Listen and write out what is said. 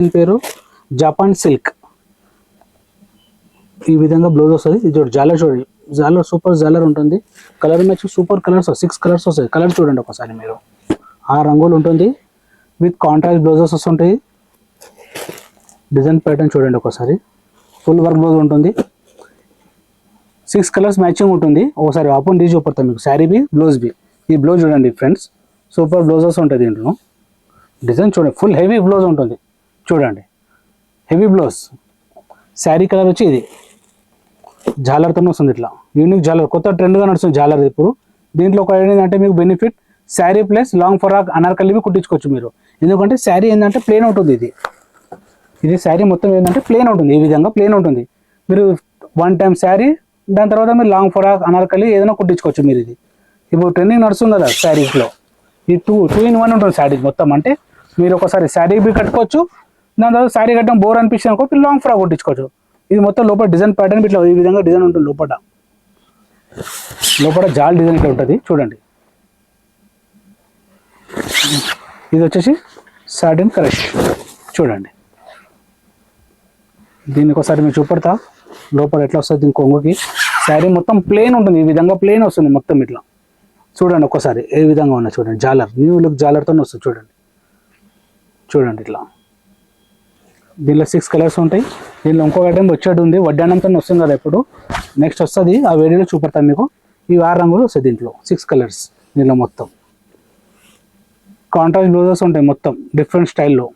దీని పేరు Japan silk. ఈ విధంగా బ్లౌజ్ వస్తుంది. ఇది చూడండి జాలర్, చూడండి జాలర్ సూపర్ జాలర్ ఉంటుంది. Colour match super colours, 6 colours వస్తాయి. కలర్ చూడండి ఒకసారి మీరు. 6 రంగులు ఉంటుంది. విత్ కాంట్రాస్ట్ బ్లౌజెస్ వస్తుంటాయి. డిజైన్ ప్యాటర్న్ చూడండి ఒకసారి. ఫుల్ వర్క్ బ్లౌజ్ ఉంటుంది. 6 కలర్స్ మ్యాచింగ్ ఉంటుంది. ఒకసారి ఓపెన్ తీసి చూపడతాం మీకు. శారీ బి బ్లౌజ్ బి. ఈ బ్లౌజ్ చూడండి ఫ్రెండ్స్, సూపర్ బ్లౌజెస్ ఉంటుంది దీంట్లో. డిజైన్ చూడండి, ఫుల్ హెవీ బ్లౌజ్ ఉంటుంది చూడండి. Heavy blouse. శారీ కలర్ వచ్చి ఇది జాలర్తో వస్తుంది. ఇట్లా యూనిక్ జాలర్, కొత్త ట్రెండ్గా నడుస్తుంది జాలర్ ఇప్పుడు. దీంట్లో ఒక ఏంటంటే మీకు benefit, sari plus long frock అనార్కలివి కుట్టించుకోవచ్చు మీరు. ఎందుకంటే శారీ ఏంటంటే ప్లేన్ ఉంటుంది. ఇది శారీ మొత్తం ఏంటంటే ప్లేన్ ఉంటుంది. ఈ విధంగా ప్లేన్ ఉంటుంది. మీరు 1 టైం శారీ, దాని తర్వాత మీరు లాంగ్ ఫరాక్ అనార్కలి ఏదైనా కుట్టించుకోవచ్చు మీరు. ఇది ఇప్పుడు ట్రెండింగ్ నడుస్తుంది కదా శారీస్లో. ఈ టూ ఇన్ 1 ఉంటుంది శారీ మొత్తం. అంటే మీరు ఒకసారి శారీ బి కట్టుకోవచ్చు, దాని తర్వాత శారీ కట్టడం బోర్ అనిపించింది అనుకో మీరు లాంగ్ ఫ్రాక్ కుట్టించుకోవచ్చు. ఇది మొత్తం లోపల డిజైన్ ప్యాటర్న్ ఇట్లా ఈ విధంగా డిజైన్ ఉంటుంది. లోపల జాల్ డిజైన్ ఇట్లా ఉంటుంది చూడండి. ఇది వచ్చేసి సాటిన్ క్రష్ చూడండి. దీనికి ఒకసారి మీరు చూపడతా లోపల ఎట్లా వస్తుంది. దీని కొంగుకి శారీ మొత్తం ప్లేన్ ఉంటుంది. ఈ విధంగా ప్లేన్ వస్తుంది మొత్తం ఇట్లా చూడండి. ఒక్కసారి ఏ విధంగా ఉన్నా చూడండి. జాలర్, న్యూ లుక్ జాలర్తో వస్తుంది చూడండి. చూడండి ఇట్లా. దీనిలో 6 కలర్స్ ఉంటాయి. దీనిలో ఇంకొక ఐటమ్ వచ్చేది ఉంది, వడ్డానంతో వస్తుంది కదా ఇప్పుడు. నెక్స్ట్ వస్తుంది, ఆ వీడియోలో చూపెడతాను మీకు. ఈ 6 రంగులు వస్తాయి దీంట్లో, 6 కలర్స్ దీనిలో మొత్తం. కాంట్రాస్ట్ బ్లౌజెస్ ఉంటాయి మొత్తం డిఫరెంట్ స్టైల్లో.